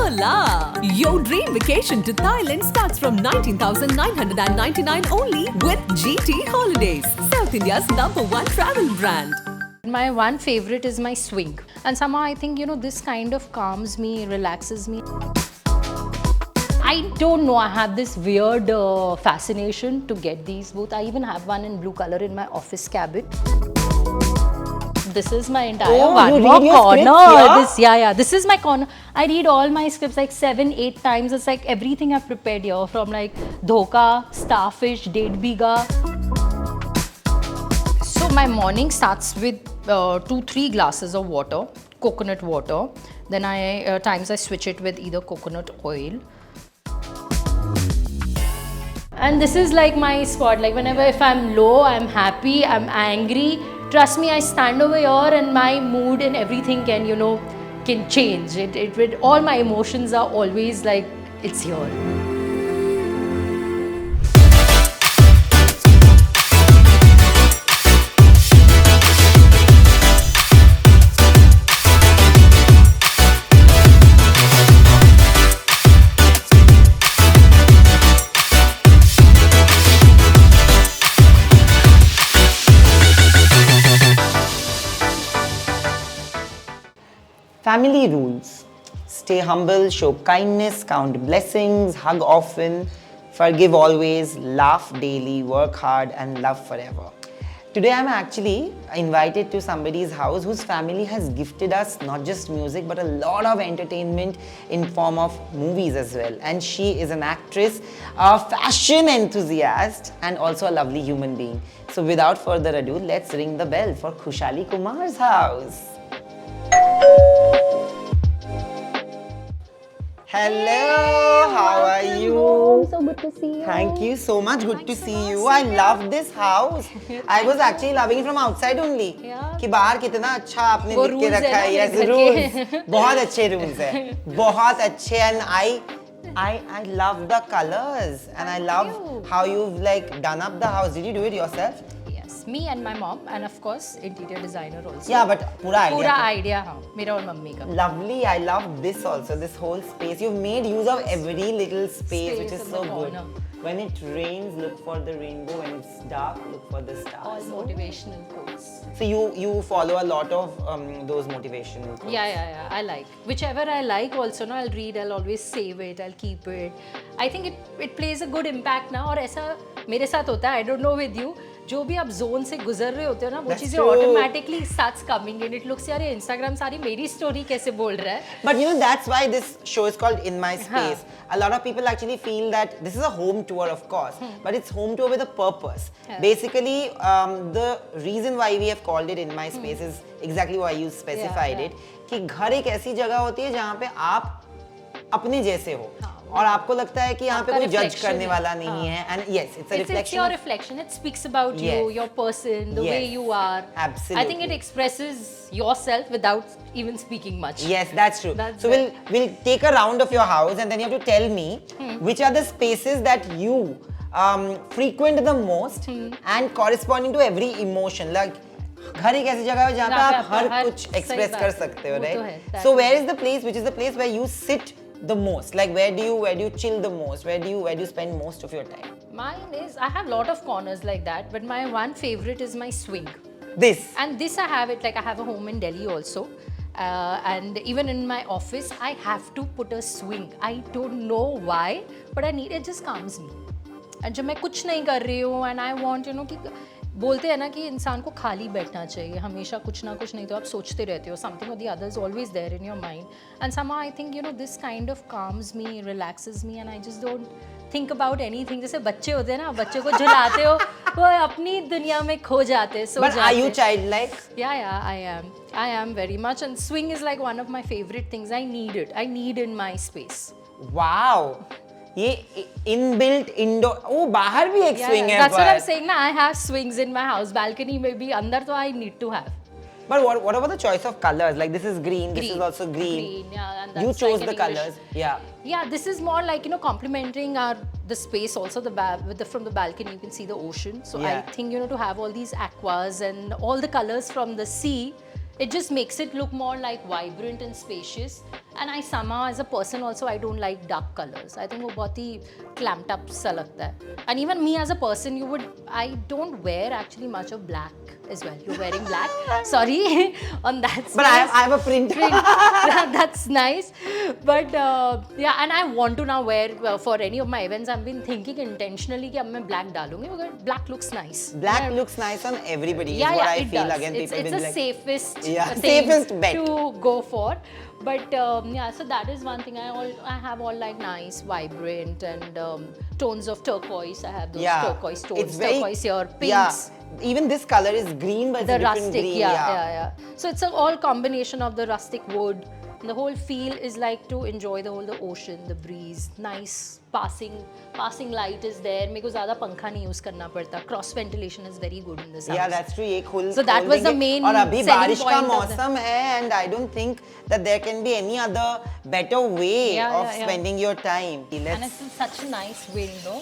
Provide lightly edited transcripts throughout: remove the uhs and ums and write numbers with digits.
Hola! Your dream vacation to Thailand starts from 19,999 only with GT Holidays, South India's #1 travel brand. My one favorite is my swing. And somehow I think, this kind of calms me, relaxes me. I don't know, I have this weird fascination to get these both. I even have one in blue color in my office cabin. This is my entire one more corner. This is my corner. I read all my scripts like 7-8 times. It's like everything I've prepared here, from like Dhoka, Starfish, Date Biga. So my morning starts with 2-3 glasses of water, coconut water. Then times I switch it with either coconut oil. And this is like my spot. Like whenever if I'm low, I'm happy, I'm angry. Trust me, I stand over here and my mood and everything can, can change. All my emotions are always like, it's here. Family rules. Stay humble, show kindness, count blessings, hug often, forgive always, laugh daily, work hard and love forever. Today I'm actually invited to somebody's house whose family has gifted us not just music but a lot of entertainment in form of movies as well. And she is an actress, a fashion enthusiast and also a lovely human being. So without further ado, let's ring the bell for Khushali Kumar's house. Hello, how are you? So good to see you. Thank you so much. Good to see you. I love this house. I was actually loving it from outside only. कि बाहर कितना अच्छा आपने लिख के रखा है. Yes, rules. बहुत अच्छे rules हैं. बहुत अच्छे and I love the colors and I love how you've like done up the house. Did you do it yourself? Me and my mom, and of course interior designer also. Yeah, but पूरा idea हाँ मेरा और mummy का. Lovely. I love this also. This whole space. You've made use of every little space which is so good. When it rains, look for the rainbow. When it's dark, look for the stars. All motivational quotes. So you follow a lot of those motivational quotes. Yeah. I like whichever I like. Also, I'll read. I'll always save it. I'll keep it. I think it plays a good impact now. और ऐसा मेरे साथ होता है. I don't know with you. जो भी आप zone से गुजर रहे होते हो ना वो चीजें automatically starts coming in. It looks यार ये Instagram सारी मेरी story कैसे बोल रहा है. But that's why this show is called In My Space. A lot of people actually feel that this is a home tour, of course, but it's home tour with a purpose. Basically, the reason why we have called it In My Space is exactly why you specified it. कि घर एक ऐसी जगह होती है जहाँ पे आप अपने जैसे हो. और आपको लगता है कि यहाँ पे कोई जज करने वाला नहीं है. And yes, it's a reflection. It's your reflection. It speaks about you, your person, the way you are. Absolutely. I think it expresses yourself without even speaking much. Yes, that's true. So we'll take a round of your house and then you have to tell me which are the spaces that you frequent the most and corresponding to every emotion. Like घर एक ऐसी जगह है जहाँ पे आप हर कुछ express कर सकते हो, right? So where is the place? Which is the place where you sit the most? Like where do you chill the most? Where do you spend most of your time? Mine is, I have a lot of corners like that, but my one favorite is my swing. And this I have it, like I have a home in Delhi also. And even in my office, I have to put a swing. I don't know why, but it just calms me. And जब मैं कुछ नहीं कर रही हूँ and I want, कि बोलते हैं ना कि इंसान को खाली बैठना चाहिए हमेशा कुछ ना कुछ नहीं तो आप सोचते रहते हो something or the other is always there in your mind and somehow I think this kind of calms me, relaxes me and I just don't think about anything. जैसे बच्चे होते हैं ना बच्चे को झुलाते हो वो अपनी दुनिया में खो जाते हैं. But are you childlike? Yeah, I am very much and swing is like one of my favorite things. I need in my space. Wow. ये inbuilt indoor. Oh, बाहर भी एक swing है. That's what I'm saying ना. I have swings in my house. Balcony में भी अंदर तो I need to have. But what about the choice of colors? Like this is green. This is also green. Yeah. And you chose the colors. Yeah. Yeah, this is more like complementing the space also. From the balcony you can see the ocean. So I think to have all these aquas and all the colors from the sea. It just makes it look more like vibrant and spacious. And I somehow, as a person also, I don't like dark colors. I think वो बहुत ही clamped up सा लगता है. And even me as a person, I don't wear actually much of black as well. You're wearing black. Sorry, on that. But I have a print. That's nice. But yeah, and I want to now wear for any of my events. I've been thinking intentionally कि अब मैं black डालूंगी because black looks nice. Black looks nice on everybody. Yeah, is what yeah, I it feel. does. Again, It's people will be a like, safest yeah, thing safest bet. to go for. But yeah, so that is one thing. I have all like nice, vibrant and tones of turquoise. I have those turquoise tones, it's very, turquoise here, pinks. Yeah, even this color is green, but it's The a different rustic, green. yeah. So it's all combination of the rustic wood. The whole feel is like to enjoy the ocean, the breeze, nice passing light is there. मेरे को ज़्यादा पंखा नहीं use करना पड़ता. Cross ventilation is very good in this house. Yeah, that's true. एक खुल So that was the main और अभी selling बारिश का point of the- मौसम है, and I don't think that there can be any other better way of spending your time. And it's such a nice wind, no?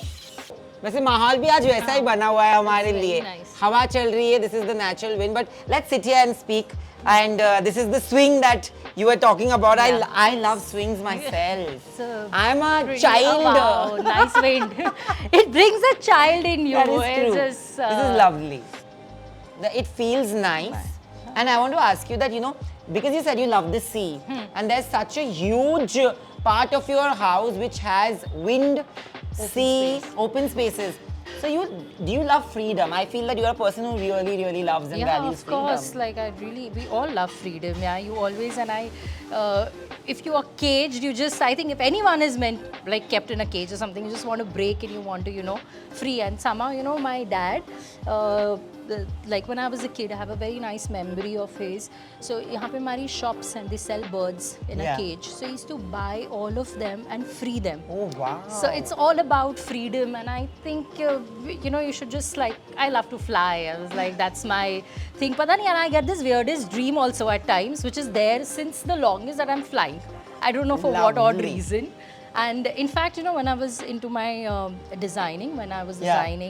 वैसे माहौल भी आज वैसा ही बना हुआ है हमारे very लिए. nice. हवा चल रही है. This is the natural wind. But let's sit here and speak. And this is the swing that you were talking about. Yeah. I love swings myself. So I'm a pretty- child. Oh, wow, nice wind. It brings a child in you. That is It's true. just, This is lovely. It feels nice. And I want to ask you that, because you said you love the sea, and there's such a huge part of your house which has wind, sea, space. open spaces. So do you love freedom? I feel that you're a person who really, really loves and Yeah, values of freedom. course. Like we all love freedom. Yeah, you always if you are caged, I think if anyone is kept in a cage or something, you just want to break and you want to, free. And somehow, my dad, like when I was a kid, I have a very nice memory of his. So यहाँ पे हमारी shops and they sell birds in a cage. So he used to buy all of them and free them. Oh, wow. So it's all about freedom, and I think you should just I love to fly. I was like, that's my thing. Pata nahi, and I get this weirdest dream also at times, which is there since the longest that I'm flying. I don't know for what odd Lovely. reason. And in fact, when I was into my designing,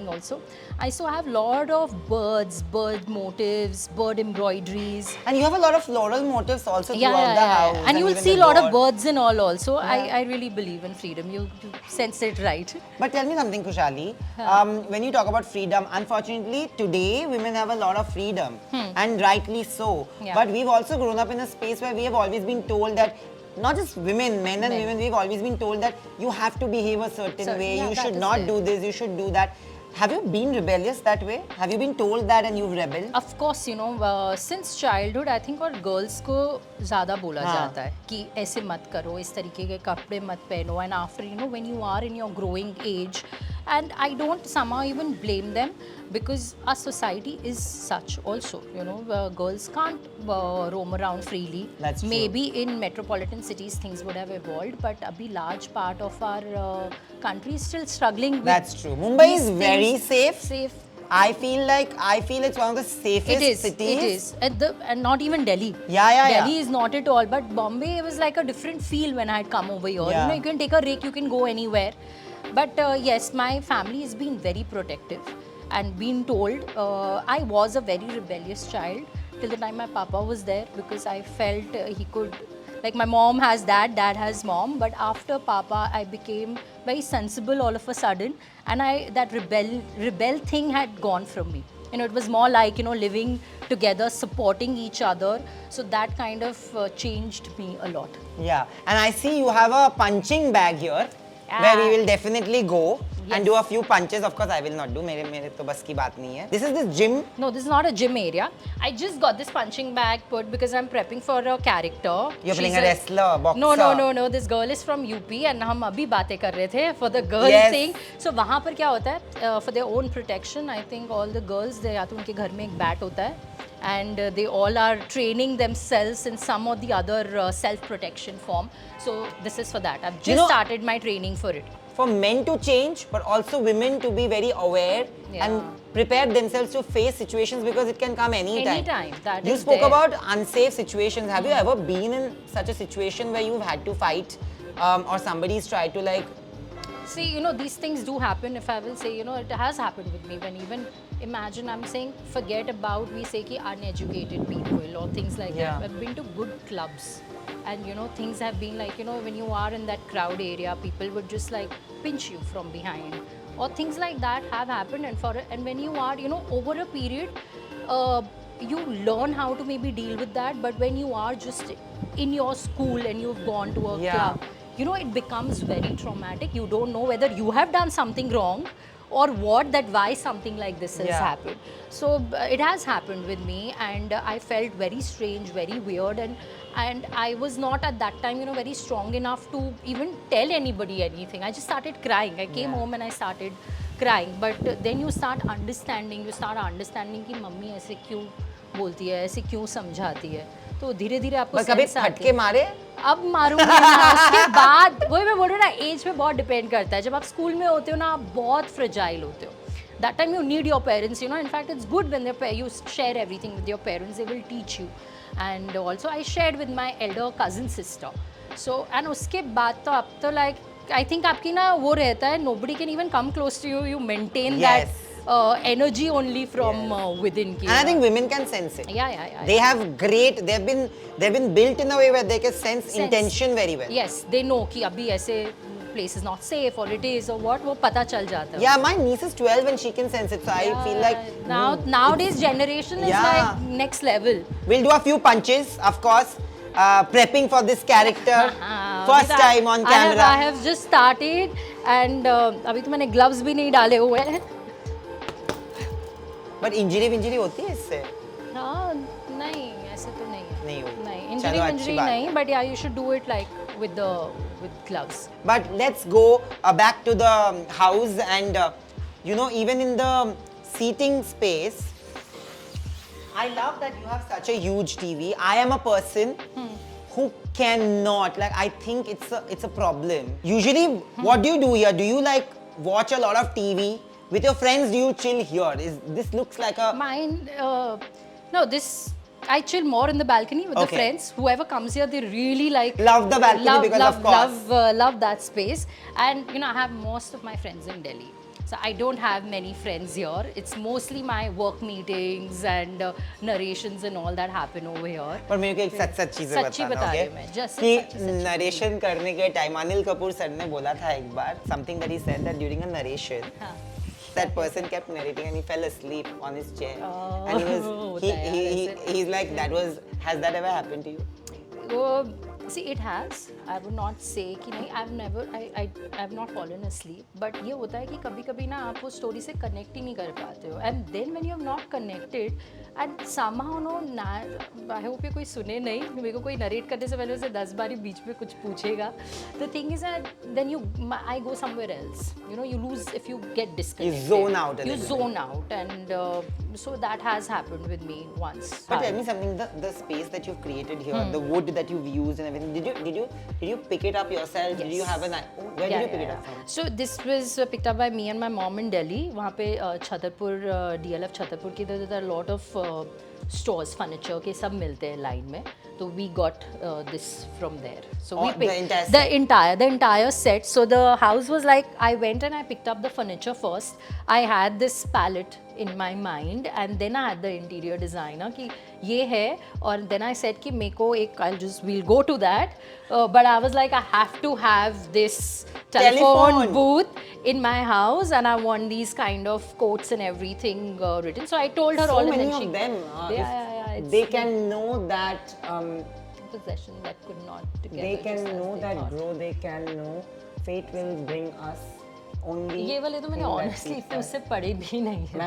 also, I used to have a lot of bird motifs, bird embroideries. And you have a lot of floral motifs also throughout the house. And you will even see a the lot of door. birds and all also. I really believe in freedom. You sense it right. But tell me something, Khushali. When you talk about freedom, unfortunately, today women have a lot of freedom, and rightly so. Yeah. But we've also grown up in a space where we have always been told that, not just women, men and women, we've always been told that you have to behave a certain way, yeah, you that should is not there. do this, you should do that. Have you been rebellious that way? Have you been told that and you've rebelled? Of course, since childhood, I think और girls को ज़्यादा बोला जाता है कि ऐसे मत करो, इस तरीके के कपड़े मत पहनो. And after, when you are in your growing age, and I don't somehow even blame them because our society is such also. Girls can't roam around freely. That's true. Maybe in metropolitan cities things would have evolved, but abhi large part of our country is still struggling with That's true. Mumbai is these very things. safe. I feel it's one of the safest cities. It is. And not even Delhi. Yeah. Delhi is not at all. But Bombay was like a different feel when I had come over here. Yeah. You can take a rake, you can go anywhere. But yes, my family has been very protective and been told. I was a very rebellious child till the time my papa was there because I felt he could. Like my mom has dad has mom, but after Papa, I became very sensible all of a sudden, and that rebel thing had gone from me. It was more like living together, supporting each other. So that kind of changed me a lot. Yeah, and I see you have a punching bag here, where we will definitely go and do a few punches. Of course, I will not do. मेरे तो बस की बात नहीं है. This is this gym. No, this is not a gym area. I just got this punching bag put because I'm prepping for a character. You're playing a wrestler, boxer. No. This girl is from UP and हम अभी बातें कर रहे थे for the girl thing. So वहाँ पर क्या होता है? For their own protection, I think all the girls, या तो उनके घर में एक bat होता है. And they all are training themselves in some or the other self-protection form. So this is for that. I've just started my training for it. For men to change, but also women to be very aware and prepare themselves to face situations because it can come anytime. Anytime, that You is spoke there. about unsafe situations. Have you ever been in such a situation where you've had to fight or somebody's tried to See, these things do happen. If I will say, it has happened with me when even imagine I'm saying forget about we say ki uneducated people or things like that. I've been to good clubs and you know things have been like, you know, when you are in that crowd area, people would just like pinch you from behind, or things like that have happened. And when you are, you know, over a period, you learn how to maybe deal with that. But when you are just in your school and you've gone to a Yeah. club, you know, it becomes very traumatic. You don't know whether you have done something wrong or what, that why something like this has Yeah. happened. So it has happened with me, and I felt very strange, very weird, and I was not at that time, you know, very strong enough to even tell anybody anything. I just started crying. I came Yeah. home and I started crying. But then you start understanding कि mummy ऐसे क्यों बोलती है, ऐसे क्यों समझाती है, तो धीरे धीरे आपको पर कभी sense आती फटके है। मारे? अब मारूंगी ना, उसके बाद वही मैं बोल रही हूँ ना, एज पे बहुत डिपेंड करता है। जब आप स्कूल में होते हो ना, आप बहुत फ्रेजाइल होते हो। That time you need your parents, you know. In fact, it's good when you share everything with your parents. They will teach you. And also, I shared with my elder cousin sister. So, and उसके बाद तो अब तो like, I think आपकी ना वो रहता है, nobody can even come close to you. You maintain Yes. that energy only from within. And I think women can sense it. Yeah. They have great. They've been built in a way where they can sense intention very well. Yes, they know कि अभी ऐसे place is not safe or it is or what, वो पता चल जाता है। Yeah, my niece is 12 and she can sense it. So I feel like nowadays generation is Yeah. like next level. we'll do a few punches, of course. Prepping for this character, first Because time on camera. I have just started and अभी तो मैंने gloves भी नहीं डाले हुए हैं। But injury होती है इससे? हाँ, नहीं ऐसे तो नहीं है। नहीं हुई। नहीं, चलो, अच्छी injury बात नहीं, but yeah, you should do it like with gloves. But let's go back to the house and you know, even in the seating space, I love that you have such a huge TV. I am a person who cannot, like, I think it's a problem. Usually, what do you do here? Do you like watch a lot of TV? With your friends, do you chill here? This looks like a... Mine, no, this, I chill more in the balcony with the Okay. friends. Whoever comes here, they really like... Love the balcony because of course. Love that space. And, you know, I have most of my friends in Delhi. So I don't have many friends here. It's mostly my work meetings and narrations and all that happen over here. पर मेरे को एक सच चीजें सच्ची बताना, बता रही okay? हूँ मैं, just कि सच्ची। नरेशन करने के टाइम अनिल कपूर सर ने बोला था एक बार, something that he said that during a narration, हाँ। that person kept narrating and he fell asleep on his chair. Oh, And होता है यार he's like, has that ever happened to you? See, it has. I would not say कि नहीं. I have not fallen asleep. But ये होता है कि कभी-कभी ना आप वो story से connect ही नहीं कर पाते हो. And then when you have not connected, and somehow no, I hope ये कोई सुने नहीं. मेरे को कोई narrate करने से पहले उसे 10 बारी बीच में कुछ पूछेगा. The thing is that then I go somewhere else. You know, you lose if you get disconnected. You zone out a You little zone out, and so that has happened with me once. But tell me something, the space that you've created here, the wood that you've used and everything, did you pick it up yourself? Did you have where did you pick it up from? So this was picked up by me and my mom in Delhi. वहाँ पे Chhatarpur DLF Chhatarpur की there are a lot of stores, furniture के सब मिलते हैं line में. So we got this from there. So we the picked entire set? the entire set. So the house was like, I went and I picked up the furniture first. I had this palette in my mind, and then I had the interior designer कि ये है, और then I said कि मेरे को एक we'll go to that, but I was like, I have to have this telephone booth in my house, and I want these kind of quotes and everything written. So I told her So all, and many then she of them. it's They can know that. possession that could not together. They can just as know they that, thought. bro. They can know. Fate will bring us only. ये वाले तो मैंने thing that honestly keeps फिर us. उससे पढ़े भी नहीं है.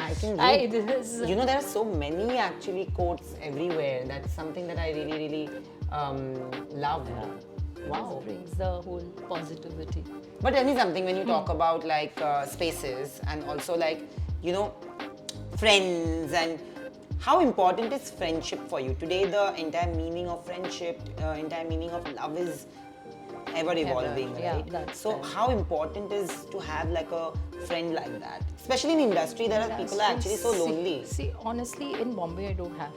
I can I read. this is- You know, there are so many actually quotes everywhere. That's something that I really love. Wow. This brings the whole positivity. But tell me something, when you talk about like spaces and also like, you know, friends, and how important is friendship for you? Today the entire meaning of friendship, entire meaning of love is ever evolving, yeah, right? that's So fair. how important is to have like a friend like that? Especially in industry, there are people are actually so lonely. See, honestly, in Bombay, I don't have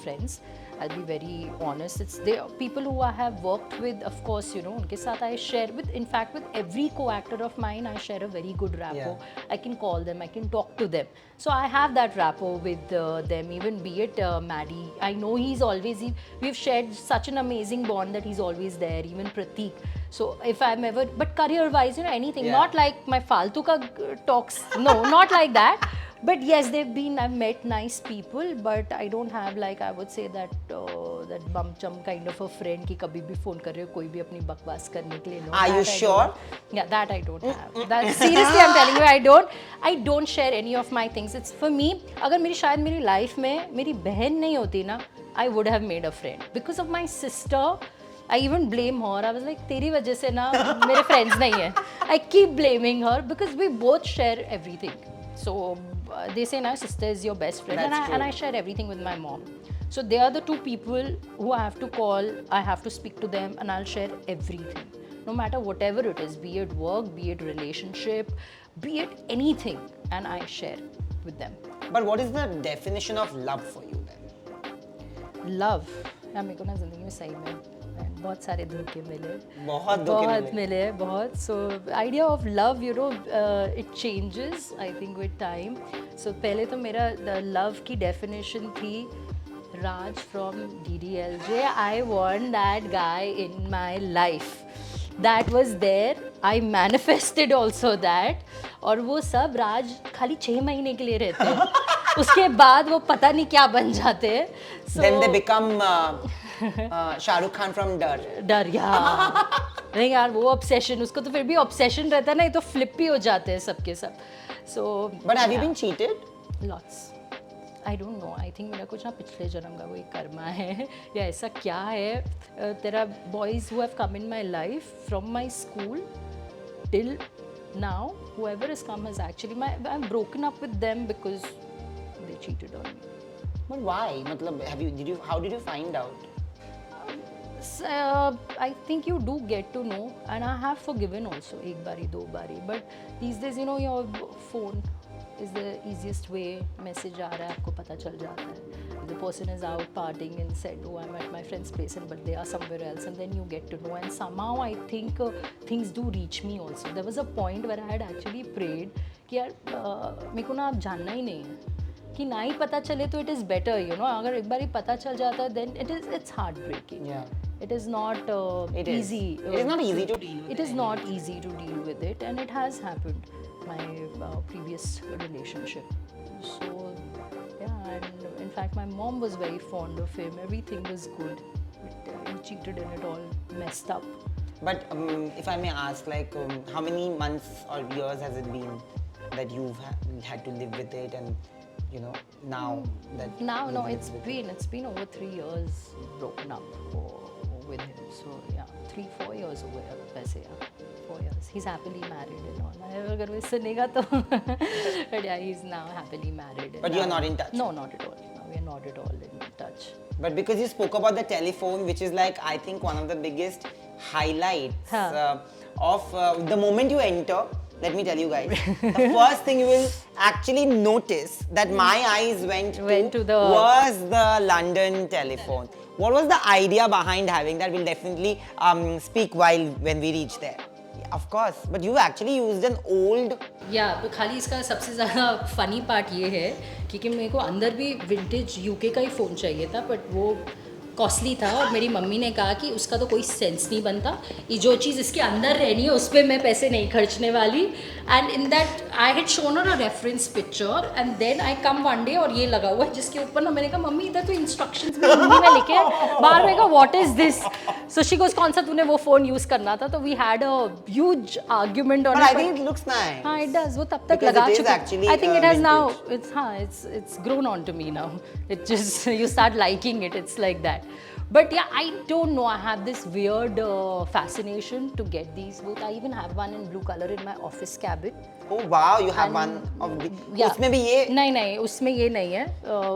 friends. I'll be very honest. It's the people who I have worked with, of course, you know, उनके साथ I share with, in fact, with every co-actor of mine, I share a very good rapport. Yeah. I can call them, I can talk to them. So I have that rapport with them, even be it Maddie. I know he's always, we've shared such an amazing bond that he's always there, even Prateek. So if I'm ever, but career-wise, you know, anything, Yeah. not like my faltu ka talks, no, not like that. But yes, I've met nice people, but I don't have like, I would say that that bum chum kind of a friend कि कभी भी phone कर रहे हो कोई भी अपनी बकवास करने के लिए. No, Are you that I sure? don't. Yeah, that I don't have. That seriously, I'm telling you, I don't share any of my things. It's for me. अगर मेरी शायद मेरी life में मेरी बहन नहीं होती ना, I would have made a friend because of my sister. I even blame her. I was like, तेरी वजह से ना मेरे friends नहीं है. I keep blaming her because we both share everything. So they say now sister is your best friend, and I share everything with my mom. So they are the two people who I have to call. I have to speak to them, and I'll share everything, no matter whatever it is, be it work, be it relationship, be it anything, and I share with them. But what is the definition of love for you then? Love, यार मेरे को ना जिंदगी में सही में बहुत सारे धोखे मिले, बहुत धोखे मिले बहुत. So idea of love, you know, it changes I think with time. So पहले तो मेरा the love की definition थी Raj from DDLJ. I want that guy in my life. That was there. I manifested also that. और वो सब राज खाली 6 महीने के लिए रहते हैं. उसके बाद वो पता नहीं क्या बन जाते हैं. So, then they become Shah Rukh Khan from Dar. डर यार नहीं यार वो ऑब्सेशन उसको तो फिर भी ऑब्सेशन रहता है ना, ये तो फ्लिप ही हो जाते हैं सबके सब. सो But have you been cheated? Lots. I don't know, I think मेरा कुछ ना पिछले जन्म का कोई कर्मा है या ऐसा क्या है. There are boys who have come in my life from my school till now whoever has come has actually I'm broken up with them because they cheated on me. But why? Matlab, how did you find out? I think you do get to know, and I have forgiven also एक बारी दो बारी, but these days you know your phone is the easiest way. Message आ रहा है आपको पता चल जाता है. The person is out partying and said, oh, I'm at my friend's place, but they are somewhere else, and then you get to know. And somehow I think things do reach me also. There was a point where I had actually prayed कि यार मेरे को ना आप जानना ही नहीं है, कि ना ही पता चले तो it is better, you know. अगर एक बार ही पता चल जाता है then it's heartbreaking. Yeah. It is not easy. It is not easy to deal with. It is not easy to deal with it, and it has happened. My previous relationship. So yeah, and in fact my mom was very fond of him. Everything was good. But he cheated and it all messed up. But if I may ask, like, how many months or years has it been that you've had to live with it, and you know now that Now, you've no, lived it's been over 3 years broken up with him. So yeah, 3-4 years over वैसे yeah, 4 years. He's happily married and all. अगर वो सुनेगा तो but yeah, he's now happily married. But you're not in touch? No, not at all. No, we're not at all in touch. But because you spoke about the telephone, which is like I think one of the biggest highlights of the moment you enter. Let me tell you guys, the first thing you will actually notice that my eyes went to was the London telephone. What was the idea behind having that? We'll definitely speak when we reach there. Yeah, of course, but you actually used an old. Yeah, तो खाली इसका सबसे ज़्यादा funny part ये है क्योंकि मेरे को अंदर भी विंटेज यूके का ही फ़ोन चाहिए था, बट वो कॉस्टली था और मेरी मम्मी ने कहा कि उसका तो कोई सेंस नहीं बनता, ये जो चीज़ इसके अंदर रहनी है उस पर मैं पैसे नहीं खर्चने वाली. And in that I had shown her a reference picture and then I come one day और ये लगा हुआ है जिसके ऊपर ना मैंने कहा मम्मी इधर तो इंस्ट्रक्शंस में हिंदी में लिखे हैं, बाहर में कहा what is this. So she goes कौन सा तूने वो फ़ोन यूज़ करना था. तो we had a huge argument on But I think it looks nice. हाँ, it does. वो तब तक Because लगा it is चुका. actually, I think it has now. vintage. It's grown on to me now. It just you start liking it. It's like that. But yeah, I don't know. I have this weird fascination to get these both. I even have one in blue color in my office cabin. Oh wow, you have one of the. Yeah. उसमें भी ये. नहीं उसमें ये नहीं है.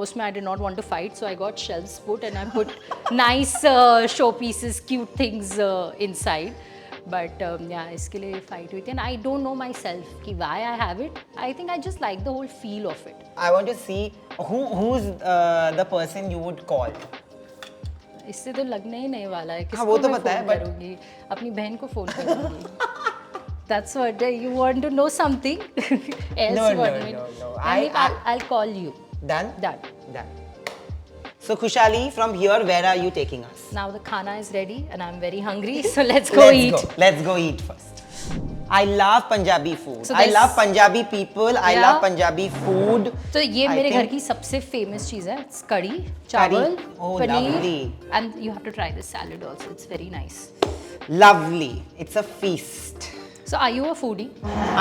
उसमें I did not want to fight, so I got shelves put and I put nice show pieces, cute things inside. But yeah, इसके लिए fight हुई थी and I don't know myself कि why I have it. I think I just like the whole feel of it. I want to see who's the person you would call. इससे तो लगने ही नहीं वाला है हाँ, वो किसको तो मैं पता है, phone but- करूँगी अपनी बहन को phone करूँगी. That's what you want to know something else. No, you want no, me- no, no. I'll call you. Done? Done. Done. So Khushali, from here, where are you taking us? Now the khana is ready and I'm very hungry, so let's go eat. Let's go eat first. I love Punjabi food. So I this- love Punjabi people. I Yeah. love Punjabi food. तो ये I मेरे घर think- की सबसे famous चीज़ है. It's कड़ी, चावल, Oh, paneer, lovely. and you have to try this salad also. It's very nice. Lovely. It's a feast. So are you a foodie?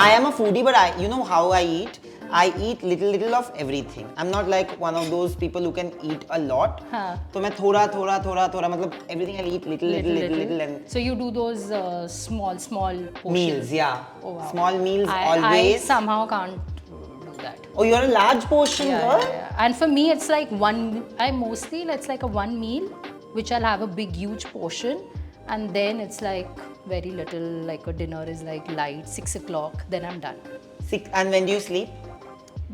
I am a foodie, but you know how I eat? I eat little of everything. I'm not like one of those people who can eat a lot. हाँ. तो मैं थोड़ा मतलब everything I eat little and So you do those small portions. meals, yeah. Oh, wow. Small meals I always. somehow can't do that. Oh, you're a large portion girl? Yeah. And for me, it's like it's like a one meal, which I'll have a big, huge portion. And then it's like very little, like a dinner is like light, 6 o'clock, then I'm done. And when do you sleep?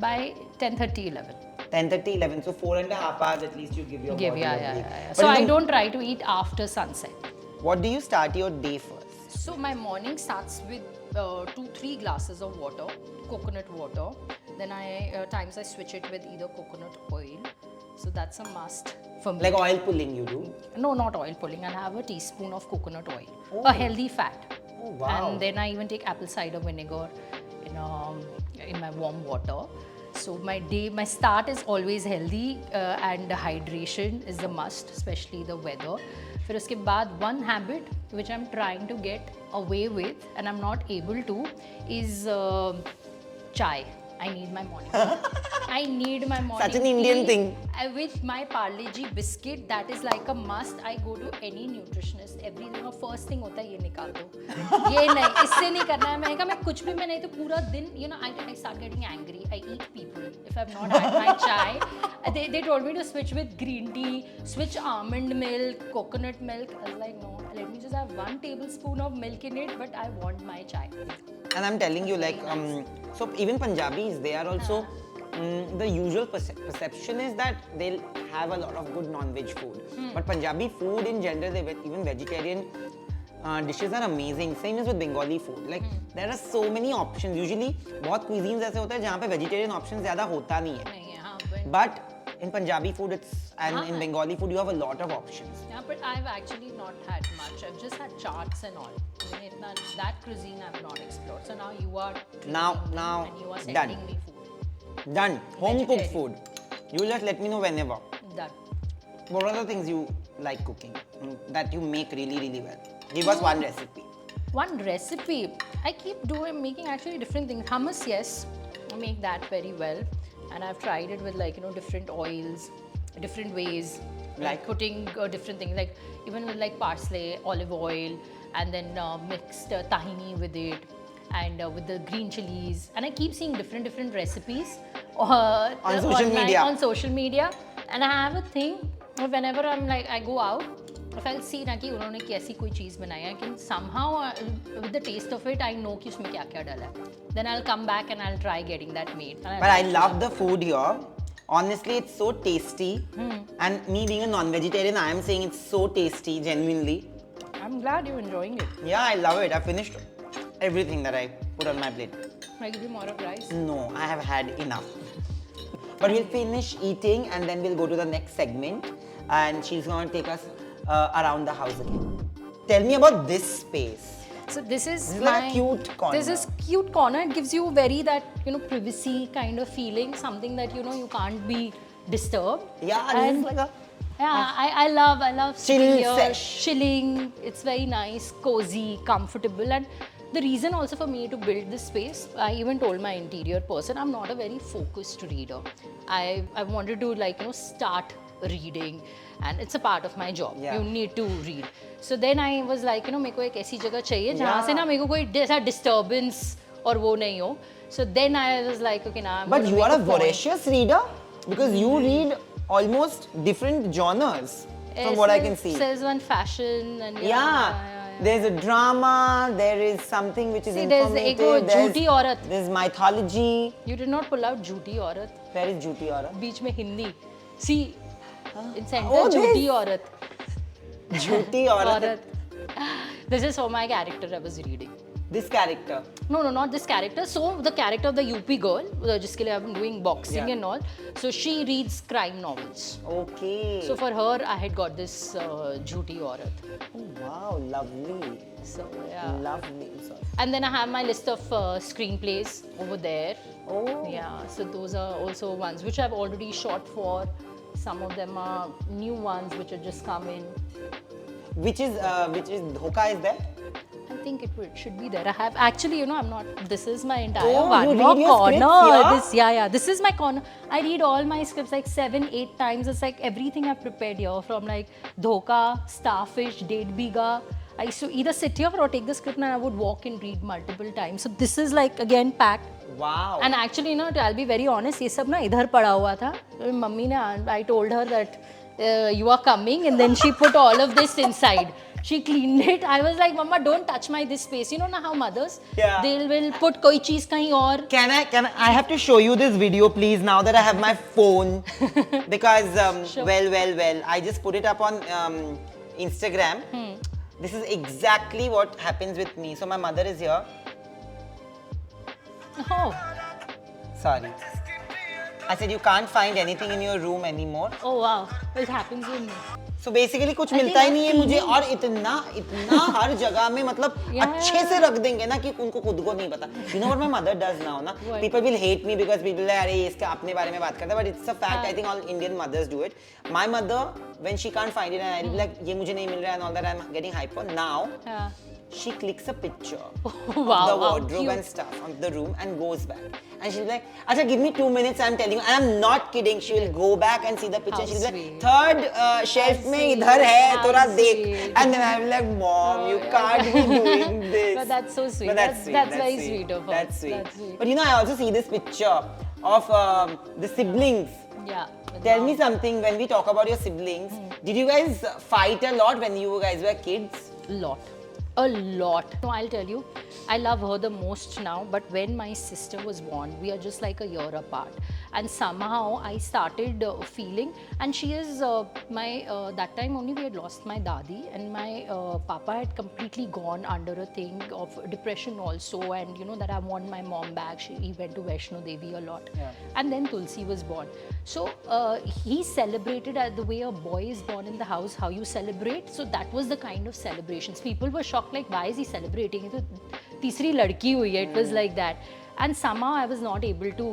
By 10:30, 11. 10:30, 11. So 4.5 hours at least you give your body a break. But So in I the- don't try to eat after sunset. What do you start your day first? So my morning starts with 2-3 glasses of water, coconut water. Then times I switch it with either coconut oil. So that's a must for me. Like oil pulling you do? No, not oil pulling. I'll have a teaspoon of coconut oil, Oh. a healthy fat. Oh, wow. And then I even take apple cider vinegar in my warm water. So my start is always healthy and hydration is a must, especially the weather. फिर उसके बाद one habit which I'm trying to get away with and I'm not able to is chai. I need my morning tea. I need my morning Such an Indian tea. thing. With my Parle-G biscuit, that is like a must. I go to any nutritionist every day. और first thing होता है ये निकाल दो. ये नहीं, इससे नहीं करना है. मैंने कहा मैं कुछ भी मैं नहीं तो पूरा दिन, I start getting angry. I eat people if I've not had my chai. They told me to switch with green tea, switch almond milk, coconut milk. I was like, no, let me just have 1 tablespoon of milk in it, but I want my chai. And I'm telling you, like, so even Punjabis, they are also, the usual perception is that they'll have a lot of good non-veg food. But Punjabi food in general, even vegetarian dishes are amazing. Same as with Bengali food. Like, there are so many options. Usually, बहुत cuisines ऐसे होते हैं जहाँ पे vegetarian options ज़्यादा होता नहीं है. नहीं है, हाँ, But in Punjabi food, in Bengali food, you have a lot of options. Yeah, but I've actually not had much. I've just had charts and all. That cuisine I've not explored. So now you are Now, and you are done. sending me food. Done. Home cooked Vegetarian. food. You just let me know whenever. Done. What are the things you like cooking that you make really well? Give us one recipe. One recipe. I keep making actually different things. Hummus, yes, I make that very well, and I've tried it with different oils, different ways, Like? putting different things, like even with like parsley, olive oil, and then mixed tahini with it, and with the green chilies. And I keep seeing different recipes On social online, media. on social media, and I have a thing whenever I go out. If I'll see ना कि उन्होंने कैसी कोई चीज़ बनाई है, लेकिन somehow with the taste of it, I know कि उसमें क्या क्या डाला है. Then I'll come back and I'll try getting that made. But I love the food here. Honestly, it's so tasty. And me being a non-vegetarian, I am saying it's so tasty, genuinely. I'm glad you're enjoying it. Yeah, I love it. I finished everything that I put on my plate. I give you more of rice. No, I have had enough. But we'll finish eating and then we'll go to the next segment. And she's going to take us around the house again. Tell me about this space. So this is like a cute corner. This is cute corner. It gives you very that privacy kind of feeling, something that you can't be disturbed. Yeah, this is like a I love sitting here, sesh. chilling. It's very nice, cozy, comfortable, and the reason also for me to build this space, I even told my interior person, I'm not a very focused reader. I wanted to start reading, and it's a part of my job. Yeah. You need to read. So then I was like, मेरे को एक ऐसी जगह चाहिए जहाँ से ना मेरे को कोई ऐसा disturbance और वो नहीं हो. So then I was like, okay, now I'm But gonna you are make a point. voracious reader because you read almost different genres from what I can see. Says one fashion and Yeah. There's a drama, there is something which is See, there's informative. एक झूठी औरत. There's mythology. You did not pull out झूठी औरत. Where is झूठी औरत? बीच में Hindi. See, in center Oh, this- झूठी औरत. झूठी औरत. This is for my character I was reading. This character. No, not this character. So the character of the UP girl, जिसके लिए I've been doing boxing Yeah. and all. So she reads crime novels. Okay. So for her, I had got this झूठी औरत. Oh, wow, lovely. So yeah. Lovely. Sorry. And then I have my list of screenplays over there. Oh. Yeah, so those are also ones which I've already shot for. Some of them are new ones which have just come in. Which is Dhoka is there? I think should be there. I have actually, I'm not. This is my entire Oh, one you more read your corner. scripts here? This is my corner. I read all my scripts like 7-8 times. It's like everything I've prepared here, from like Dhoka, Starfish, Date Biga. I used to either sit here or take the script and I would walk and read multiple times. So this is like again packed. Wow. And actually, I'll be very honest, ये सब ना इधर पड़ा हुआ था. Mummy ने, I told her that you are coming, and then she put all of this inside. She cleaned it. I was like, Mama, don't touch this space. You know how mothers, Yeah. they will put कोई चीज कहीं और. Can I have to show you this video, please, now that I have my phone. Because, Sure. well, I just put it up on Instagram. This is exactly what happens with me. So my mother is here. Oh, Sorry. I said you can't find anything in your room anymore. oh wow, it happens with me. So basically कुछ I मिलता ही think नहीं है I'm मुझे, feeling- और इतना हर जगह में मतलब Yeah. अच्छे से रख देंगे ना कि उनको खुद को नहीं पता. You know what my mother does now ना? What? People will hate me because people like अरे इसके अपने बारे में बात करता है, but it's a fact. I think all Indian mothers do it. My mother, when she can't find it and I'll be like ये मुझे नहीं मिल रहा है and all that, I'm getting hyper. Now Yeah. she clicks a picture of Wow, the how wardrobe cute. and stuff of the room and goes back. And she'll be like, Acha, give me 2 minutes, I'm telling you. And I'm not kidding. She will go back and see the picture. How She'll be like, sweet. third shelf How में sweet. इधर है, How थोड़ा देख. sweet. And then I'll be like, Mom, you yeah. can't be doing this. But that's so sweet. But that's sweet. That's very sweet of her. That's sweet. That's sweet. But I also see this picture of the siblings. Yeah. with Tell mom. me something, when we talk about your siblings, did you guys fight a lot when you guys were kids? A lot. No, I'll tell you, I love her the most now, but when my sister was born, we are just like a year apart. And somehow I started feeling, and she is that time only we had lost my dadi, and my papa had completely gone under a thing of depression also, and that I want my mom back. He went to Vaishno Devi a lot. Yeah. And then Tulsi was born. So he celebrated as the way a boy is born in the house, how you celebrate. So that was the kind of celebrations. People were shocked, like, why is he celebrating? It was तीसरी लड़की हुई है. It was like that. And somehow I was not able to,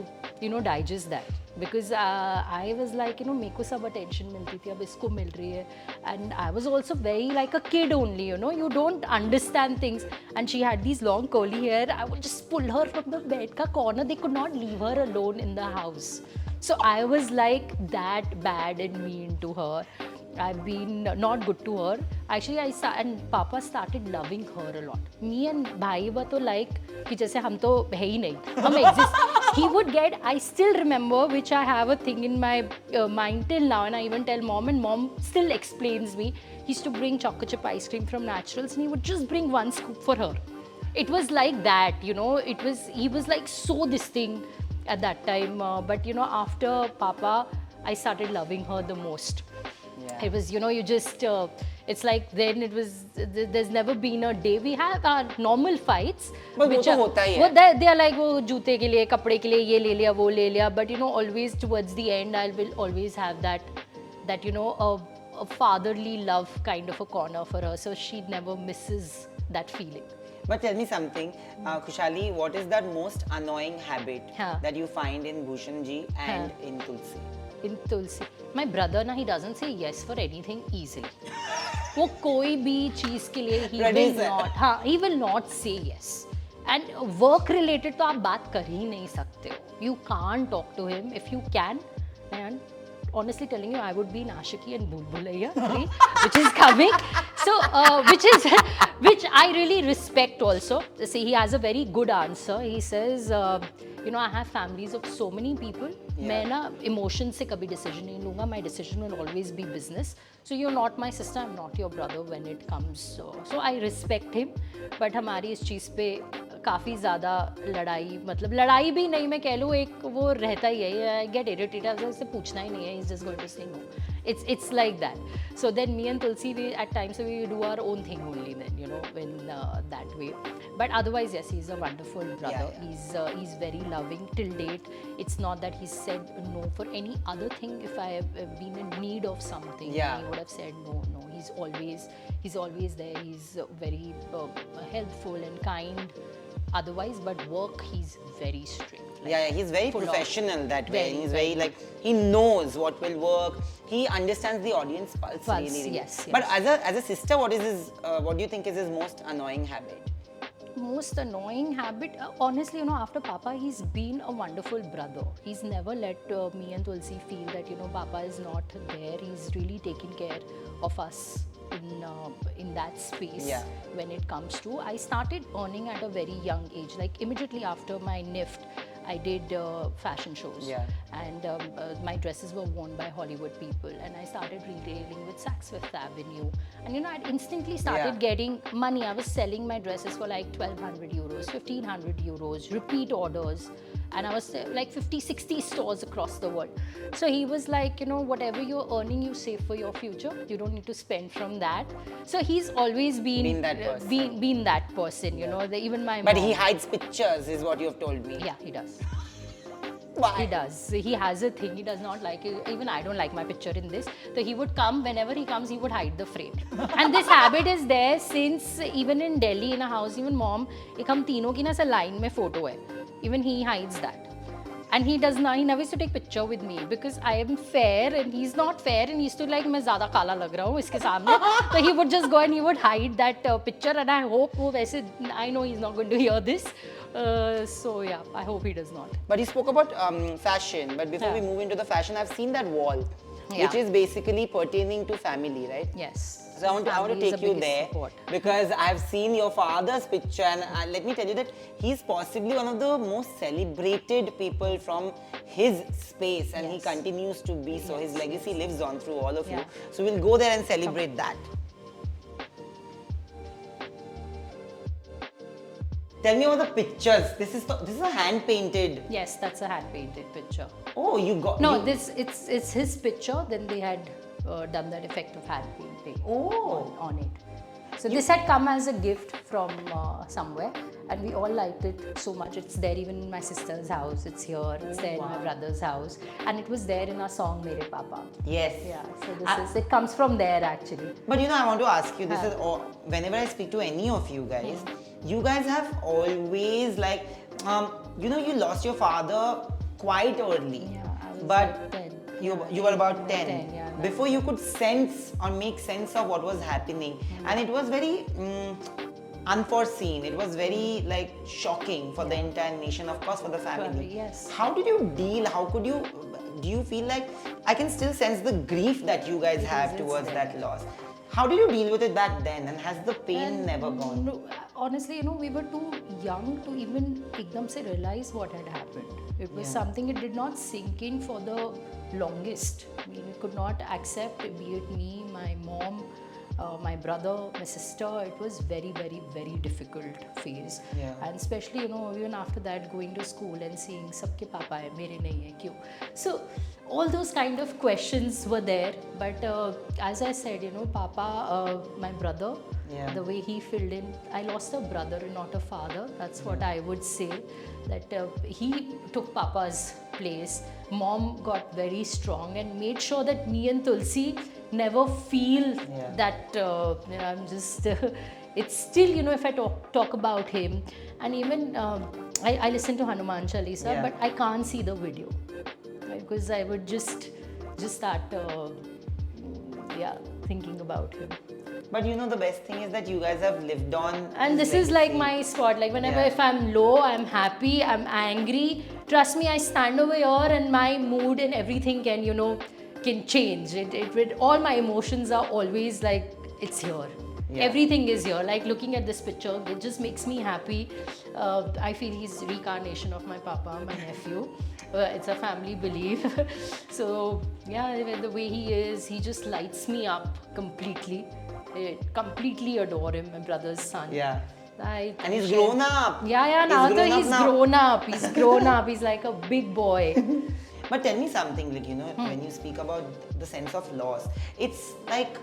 digest that. Because I was like, मेरे को सब attention मिलती थी, अब इसको मिल रही है. And I was also very like a kid only, you don't understand things. And she had these long curly hair. I would just pull her from the bed ka corner. They could not leave her alone in the house. So I was like that bad and mean to her. I've been not good to her. Actually, and Papa started loving her a lot. Me and भाई were तो like कि जैसे हम तो है ही नहीं, हम exist. He would get, I still remember, which I have a thing in my mind till now, and I even tell mom, and mom still explains me. He used to bring chocolate chip ice cream from Naturals, and he would just bring one scoop for her. It was like that, he was like so this thing at that time. But after Papa, I started loving her the most. Yeah. It was, you just, it's like then it was, there's never been a day. We have our normal fights. But which वो तो are, होता ही है. they are like, वो जूते के लिए, कपड़े के लिए, ये ले लिया, वो ले लिया. But, always towards the end, I will always have that a fatherly love kind of a corner for her. So she never misses that feeling. But tell me something, Khushali, what is that most annoying habit हाँ. that you find in Bhushan ji and in Tulsi? In Tulsi, my brother he doesn't say yes for anything easily. वो कोई भी चीज के लिए he will not say yes. And work related तो आप बात कर ही नहीं सकते हो. You can't talk to him. If you can, and honestly telling you, I would be in Ashiki and Bhool Bhulaiya 3, which is coming. So, which I really respect also. See, he has a very good answer. He says, you know, I have families of so many people. मैं ना emotion से कभी decision नहीं लूँगा. My decision will always be business. So you're not my sister, I'm not your brother when it comes. So I respect him. But हमारी इस चीज़ पे काफ़ी ज़्यादा लड़ाई, मतलब लड़ाई भी नहीं मैं कह लूँ, एक वो रहता ही है. I get irritated, उससे पूछना ही नहीं है. He's just going to say no. It's like that. So then me and Tulsi, we at times we do our own thing only then, you know, in that way. But otherwise, yes, he's a wonderful brother. Yeah. He's very loving till date. It's not that he's said no for any other thing. If I have been in need of something, he would have said no. He's always there. He's very helpful and kind. Otherwise, but work, he's very strict. Like, he's very professional that way. He's very like, he knows what will work. He understands the audience pulse really. Yes. But as a sister, what do you think is his most annoying habit? Most annoying habit, honestly, you know, after Papa, he's been a wonderful brother. He's never let me and Tulsi feel that, you know, Papa is not there. He's really taken care of us in that space. When it comes to, I started earning at a very young age. Like immediately after my NIFT, I did fashion shows, and my dresses were worn by Hollywood people, and I started retailing with Saks Fifth Avenue, and you know, I instantly started getting money. I was selling my dresses for like 1,200 euros, 1,500 euros, repeat orders, and I was like 50, 60 stores across the world. So he was like, you know, whatever you're earning, you save for your future. You don't need to spend from that. So he's always been that person. Been that person, you know. Even my But mom, he hides pictures, is what you have told me. Yeah, he does. Why? He does. He has a thing. He does not like it. Even I don't like my picture in this. So he would come, whenever he comes, he would hide the frame. And this habit is there since even in Delhi, in a house, even mom, ek hum teenon ki na sa line mein photo hai. Even he hides that. And he does not, he never used to take picture with me because I am fair and he's not fair, and he used to like, मैं ज़्यादा काला लग रहा हूँ इसके सामने. So he would just go and he would hide that picture, and I hope वो वैसे, I know he's not going to hear this. So yeah, I hope he does not. But he spoke about fashion. But before we move into the fashion, I've seen that wall, which is basically pertaining to family, right? Yes. So I want to take you there because I've seen your father's picture, and let me tell you that he's possibly one of the most celebrated people from his space, and he continues to be so. His legacy lives on through all of you. So we'll go there and celebrate that. Tell me about the pictures. This is a hand painted. Yes, that's a hand painted picture. Oh, you got no. It's his picture. Then they had done that effect of hand painting on it. So this had come as a gift from somewhere, and we all liked it so much. It's there even in my sister's house. It's here. It's there in my brother's house, and it was there in our song "Mere Papa." Yes. Yeah. So it comes from there actually. But you know, I want to ask you. This is whenever I speak to any of you guys, you guys have always like, you know, you lost your father quite early. Yeah. I was but like 10. You were about 10. 10, yeah. Before you could sense or make sense of what was happening, and it was very unforeseen. It was very like shocking for the entire nation, of course, for the family. Probably, yes. How did you deal? How could you? Do you feel like I can still sense the grief that you guys have towards that loss? How did you deal with it back then, and has the pain never gone? No, honestly, you know, we were too young to even ekdam se realize what had happened. It was something, it did not sink in for the longest. I mean, we could not accept, be it me, my mom, my brother, my sister. It was very, very, very difficult phase. And especially, you know, even after that, going to school and seeing sabke papa hai, mere nahi hai, kyun? So all those kind of questions were there. But as I said, you know, Papa, my brother, the way he filled in, I lost a brother and not a father. That's what I would say. That he took Papa's place. Mom got very strong and made sure that me and Tulsi never feel that you know, I'm just. It's still, you know, if I talk about him, and even I listen to Hanuman Chalisa, but I can't see the video because I would just start thinking about him. But you know, the best thing is that you guys have lived on. And this is like my spot. Like whenever if I'm low, I'm happy, I'm angry, trust me, I stand over here and my mood and everything can, you know, can change. All my emotions are always like, it's here. Yeah. Everything is here. Like looking at this picture, it just makes me happy. I feel he's reincarnation of my papa, my nephew. It's a family belief. So yeah, the way he is, he just lights me up completely. I completely adore him, my brother's son. Yeah. I And he's grown up. Yeah, now he's grown up. He's grown up. He's like a big boy. But tell me something, like, you know, when you speak about the sense of loss, it's like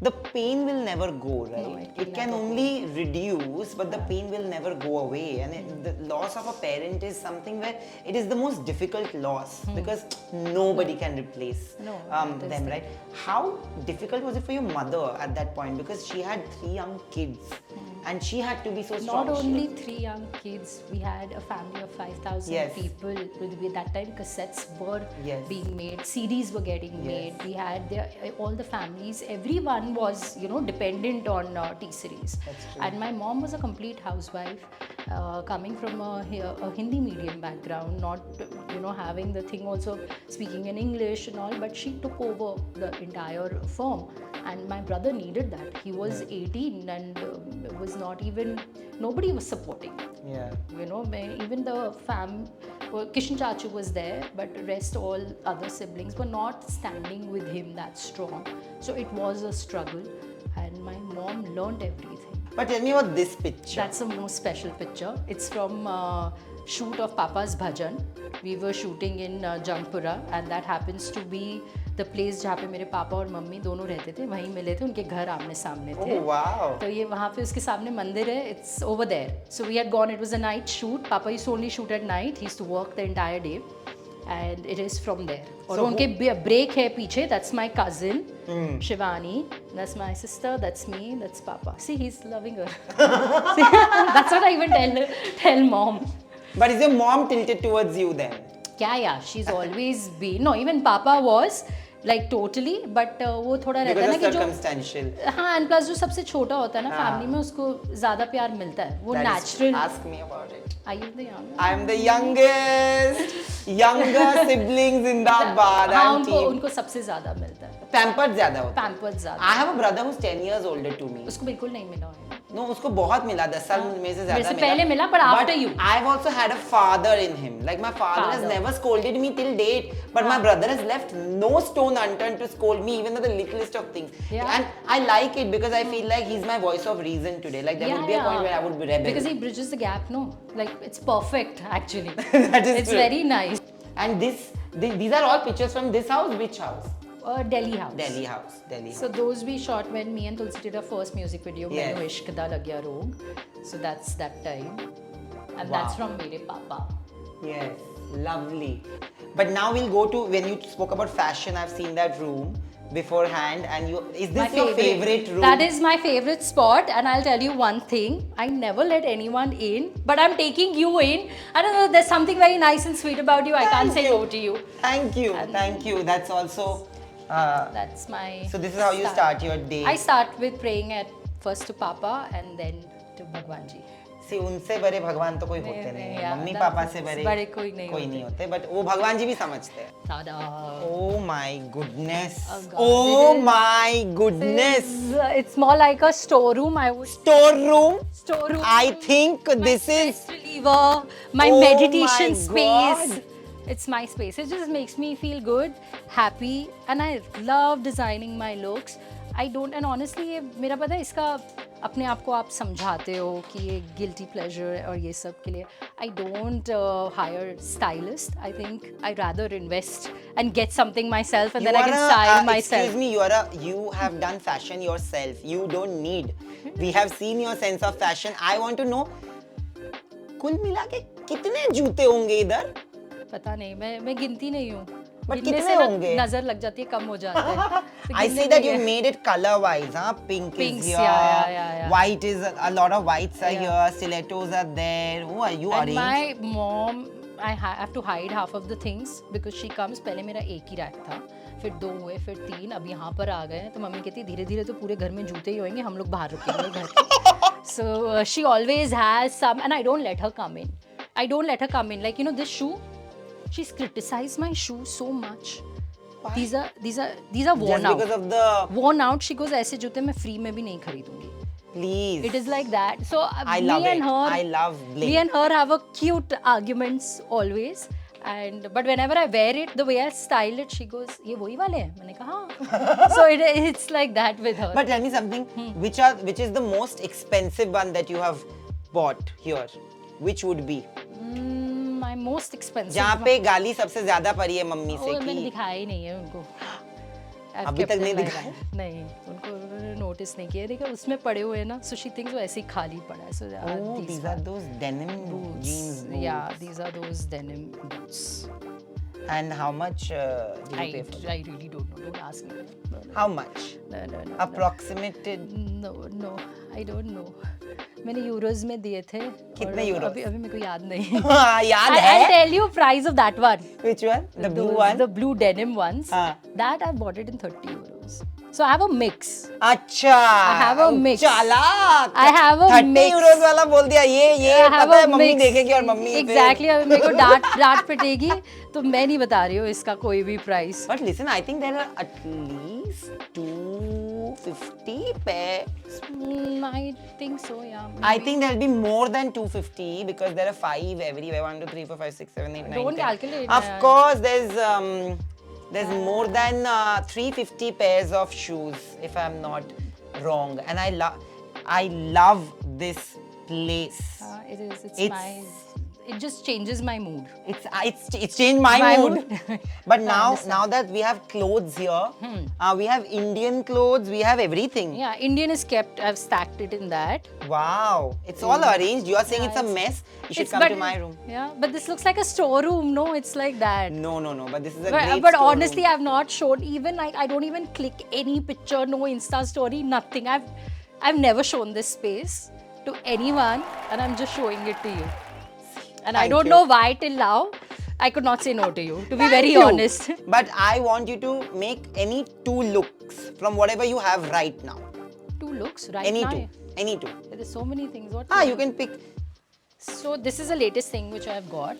the pain will never go, right? No, it it will can never only reduce, but the pain will never go away. And the loss of a parent is something where it is the most difficult loss because nobody can replace No, that is them, the- right? How difficult was it for your mother at that point? Because she had 3 young kids and she had to be so strong. Not only 3 young kids, we had a family of 5,000 Yes. people. At that time, cassettes were Yes. being made, CDs were getting made. We had all the families, everyone was, dependent on T-Series. That's true. And my mom was a complete housewife, coming from a Hindi medium background, not, having the thing also speaking in English and all, but she took over the entire firm. And my brother needed that. He was 18 and was not even, nobody was supporting. Yeah. Even the Kishan Chachu was there, but rest all other siblings were not standing with him that strong. So it was a struggle, and my mom learned everything. But tell me about this picture. That's the most special picture. It's from shoot of Papa's Bhajan. We were shooting in Jangpura, and that happens to be the place जहाँ पे मेरे पापा और mummy दोनों रहते थे. वहीं मिले थे, उनके घर आमने सामने थे. Oh, wow. तो ये वहाँ पे उसके सामने मंदिर है. It's over there. So we had gone. It was a night shoot. Papa used to only shoot at night. He used to work the entire day, and it is from there. और So उनके break है पीछे. That's my cousin Shivani. That's my sister. That's me. That's Papa. See, he's loving her. See, that's what I even tell mom. But is your mom tilted towards you then? Yeah, she's always been. No, even Papa was like totally, but वो थोड़ा रहता है ना Because कि of जो circumstantial. हाँ, and plus जो सबसे छोटा होता है ना हाँ. फैमिली में, उसको ज़्यादा प्यार मिलता है. वो That is- natural. Ask me about it. Are you the young? I'm the youngest. Younger siblings in the bar. हाँ, I'm team. उनको सबसे ज़्यादा मिलता है. Pampered ज़्यादा होता है. Pampered ज़्यादा. I have a brother who's 10 years older to me. उसको बिल्कुल नहीं मिला है. No, उसको बहुत मिला, 10 साल में से ज़्यादा मेरे से पहले मिला, but after you. I've also had a father in him. Like my father has Father. never scolded me till date, but my brother has left no stone unturned to scold me, even though the littlest of things. Yeah. And I like it because I feel like he's my voice of reason today. Like there would be a point where I would be rebel. Because he bridges the gap, no? Like it's perfect actually. That is It's true. very nice. And these are all pictures from this house. Which house? Delhi house. Delhi house. Delhi house. So those we shot when me and Tulsi did our first music video, Yes. Mainu Ishq Da Lagya Rog. So that's that time. And Wow. that's from Mere Papa. Yes, lovely. But now we'll go to, when you spoke about fashion, I've seen that room beforehand, and is this your favorite room? That is my favorite spot, and I'll tell you one thing. I never let anyone in, but I'm taking you in. I don't know, there's something very nice and sweet about you. I can't say no to you. Thank you, thank you. That's also. That's my. So this is how you start your day. I start with praying at first to Papa and then to Bhagwan Ji. See, उनसे बड़े भगवान तो कोई नहीं, होते नहीं नहीं, है. yeah, मम्मी that's- पापा से बड़े कोई नहीं होते. But वो भगवान जी भी समझते हैं. Ta-da! Oh my goodness. Oh God, Oh it is- my goodness. It's more like a storeroom. I would Storeroom. storeroom. I think this is. stress reliever, my Oh meditation my space. God. It's my space. It just makes me feel good, happy, and I love designing my looks. I don't, and honestly, ये मेरा पता है इसका अपने आप को आप समझाते हो कि ये guilty pleasure और ये सब के लिए. I don't hire stylist. I think I rather invest and get something myself, and then I can style myself. Excuse me, you have done fashion yourself. You don't need. We have seen your sense of fashion. I want to know. कुल मिला के कितने जूते होंगे इधर? पता नहीं, मैं गिनती नहीं हूँ. But गिनने कितने से ना होंगे? नजर लग जाती है, कम हो जाता है. तो I गिनने see that नहीं you है. made it color wise, huh? Pink Pinks, is here. yeah. White is a lot of whites are Yeah. here. Stilettos are there. Who are you And arranged? my mom, I have to hide half of the things because she comes. पहले मेरा एक ही rack था, फिर 2 हुए, फिर 3, अब यहाँ पर आ गए. तो मम्मी कहती है धीरे धीरे तो पूरे घर में जूते ही होंगे, हम लोग बाहर रुकेंगे घर के. So she always has some, and I don't let her come in. I don't let her come in. Like, this shoe, she's criticized my shoe so much. These are worn Just out. because of the Worn out. She goes, ऐसे जूते मैं free में भी नहीं खरीदूंगी. please. It is like that. So I me love and it. her, I love bling. me and her have a cute arguments always. But whenever I wear it, the way I style it, she goes, "ये वही वाले हैं?" मैंने कहा हाँ. So it's like that with her. But tell me something. Which is the most expensive one that you have bought here? Which would be? My most expensive. जहाँ पे गाली सबसे ज्यादा पड़ी है मम्मी से वो मैंने कि दिखाया ही नहीं है उनको. I've अभी kept तक it नहीं like दिखाया? that. नहीं, उन्होंने नोटिस नहीं किया. देखा उसमें पड़े हुए हैं ना, so she thinks वो ऐसे ही खाली पड़ा है. So oh, these are those denim jeans boots. Yeah, these are those denim boots. And how much did you pay for them? I really don't know. Don't ask me. How much? No. Approximated. No, I don't know. मैंने euros में दिए थे. कितने euro? अभी मेरे को याद नहीं. याद I'll है? tell you price of that one. Which one? The blue Those- one? The blue denim ones. हाँ. That I bought it in 30 euros. So I have a mix. अच्छा. I have a mix. चालाक. I have a 30 mix. Euros वाला बोल दिया. ये I have पता है a mummy mix. देखेगी और मम्मी Exactly. अभी मेरे को डांट पिटेगी तो मैं नहीं बता रही हूँ इसका कोई भी price. But listen, I think there are at least 250 pairs. I think so, yeah. I think there'll be more than 250 because there are 5 everywhere. 1, 2, 3, 4, 5, 6, 7, 8, 9, Don't 10. calculate, Of man. course, there's more than 350 pairs of shoes, if I'm not wrong. And I love this place. It is. It's It's- my. It just changes my mood. It's changed my My mood. mood. But I now understand. that we have clothes here, we have Indian clothes, we have everything. Yeah, Indian is kept. I've stacked it in that. Wow, it's all arranged. You are saying it's a mess. You should come to my room. Yeah, but this looks like a storeroom. No, it's like that. No, but this is a But, great but storeroom. honestly, I've not shown even like I don't even click any picture, no Insta story, nothing. I've never shown this space to anyone, and I'm just showing it to you. And I Thank don't you. know why till now I could not say no to you. To be very Thank you. honest. But I want you to make any 2 looks from whatever you have right now. 2 looks right Any now. 2. Any 2. There's so many things. What? You can pick. So this is the latest thing which I've got.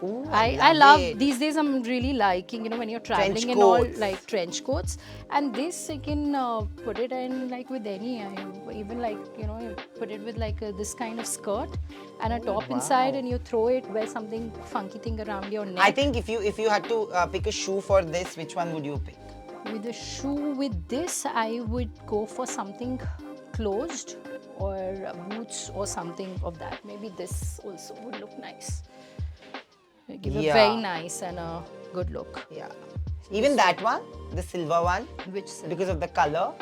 Ooh, I love it. these days. I'm really liking, when you're traveling Trench and all, coats. like trench coats. And this I can put it in like with any, even like you put it with like this kind of skirt and a top inside, and you throw it, wear something funky thing around your neck. I think if you had to pick a shoe for this, which one would you pick? With a shoe with this, I would go for something closed or boots or something of that. Maybe this also would look nice. Give a Yeah. very nice and a good look. Yeah. Even that one, the silver one, Which silver? because of the color.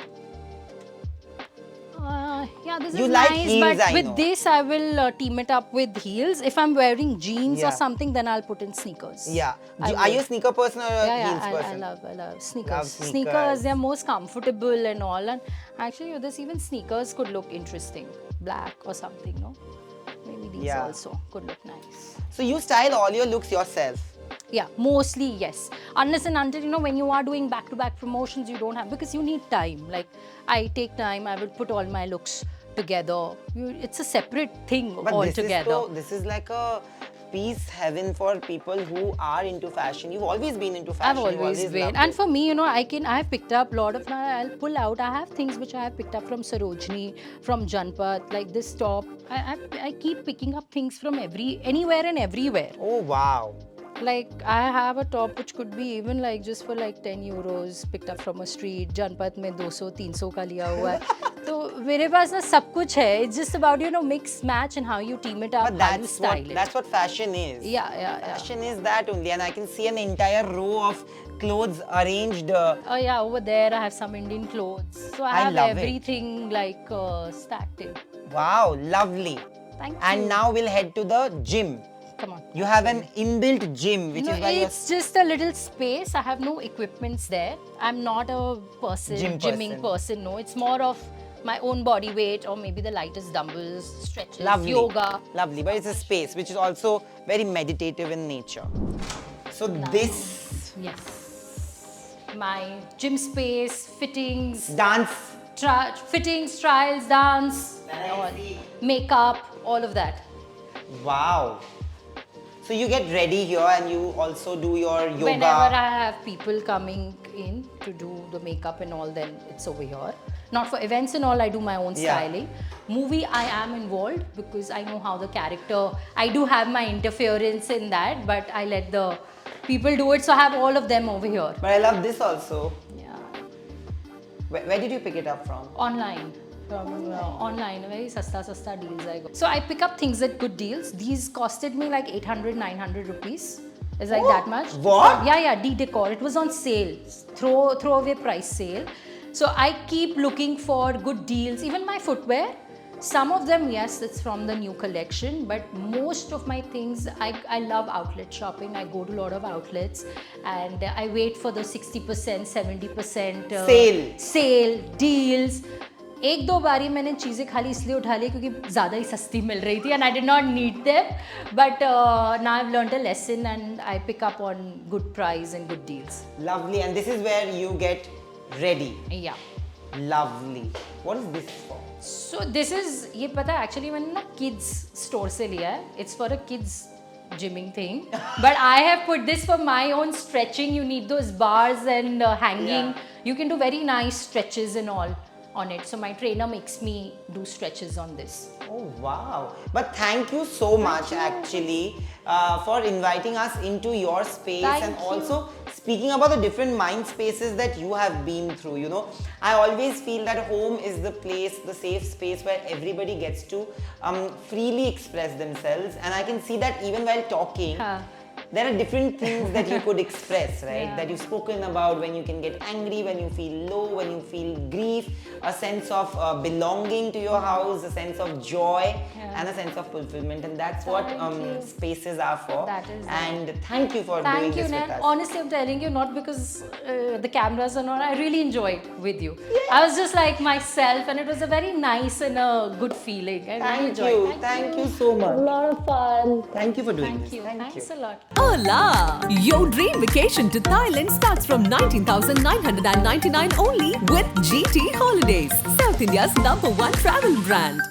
Yeah, this You is like nice, heels, but I with know. this I will team it up with heels. If I'm wearing jeans Yeah. or something, then I'll put in sneakers. Yeah. I Are you a will. sneaker person or a Yeah, heels I person? love sneakers. Love sneakers. Sneakers, they're most comfortable and all. And actually, with this, even sneakers could look interesting. Black or something, no? Maybe these Yeah. also could look nice. So you style all your looks yourself. Yeah, mostly yes. Unless and until, when you are doing back-to-back promotions, you don't have, because you need time. Like, I take time, I will put all my looks together. It's a separate thing But altogether. this is like a peace heaven for people who are into fashion. You've always been into fashion. I've You've always been. loved And it. for me, I've picked up a lot of, I'll pull out, I have things which I have picked up from Sarojini, from Janpat, like this top. I keep picking up things from anywhere and everywhere. Oh wow. Like, I have a top which could be even like just for like 10 euros, picked up from a street. Janpat mein 200-300 का लिया हुआ है. तो मेरे पास ना सब कुछ है. It's just about, mix, match and how you team it up, But how you style it. that's what fashion is. Yeah. Fashion is that only, and I can see an entire row of clothes arranged. Oh yeah, over there I have some Indian clothes. So I have love it. everything like stacked in. Wow, lovely. Thank you. And now we'll head to the gym. Come on. You have an inbuilt gym, which No, is why you're it's just a little space. I have no equipments there. I'm not a gymming person. No, it's more of my own body weight or maybe the lightest dumbbells, stretches, lovely. yoga. Lovely, but it's a space which is also very meditative in nature. So this Yes. My gym space, fittings, dance. fittings, trials, dance, all, makeup, all of that. Wow. So you get ready here and you also do your yoga. Whenever I have people coming in to do the makeup and all, then it's over here. Not for events and all, I do my own Yeah. styling. Movie, I am involved because I know how the character, I do have my interference in that, but I let the people do it, so I have all of them over here. But I love this also. Yeah. Where did you pick it up from? Online. From online, very sasta deals I got. So I pick up things at good deals. These costed me like 800, 900 rupees. It's like that much. What? Yeah, decor. It was on sale, throwaway price sale. So I keep looking for good deals. Even my footwear, some of them, yes, it's from the new collection, but most of my things, I love outlet shopping. I go to a lot of outlets and I wait for the 60%, 70% sale, deals. एक दो बारी मैंने चीज़ें खाली इसलिए उठा ली क्योंकि ज़्यादा ही सस्ती मिल रही थी and I did not need them, but now I've learned a lesson and I pick up on good price and good deals. Lovely. And this is where you get ready. Yeah. Lovely. What is this for? So this is, ये पता है actually मैंने ना kids store से लिया है. It's for a kids gymming thing, but I have put this for my own stretching. You need those bars and hanging. Yeah. You can do very nice stretches and all on it. So my trainer makes me do stretches on this. Oh wow. But thank you so much actually for inviting us into your space and also speaking about the different mind spaces that you have been through. You know, I always feel that home is the place, the safe space where everybody gets to freely express themselves, and I can see that even while talking. There are different things that you could express, right? Yeah. That you've spoken about when you can get angry, when you feel low, when you feel grief, a sense of belonging to your house, a sense of joy, and a sense of fulfillment. And that's what spaces are for. That is and thank you for doing this with us. Honestly, I'm telling you, not because the cameras are not, I really enjoyed with you. I was just like myself and it was a very nice and a good feeling. I really enjoyed it. Thank you so much. A lot of fun. Thank you for doing this. Thanks a lot. Hola! Your dream vacation to Thailand starts from 19,999 only with GT Holidays, South India's #1 travel brand.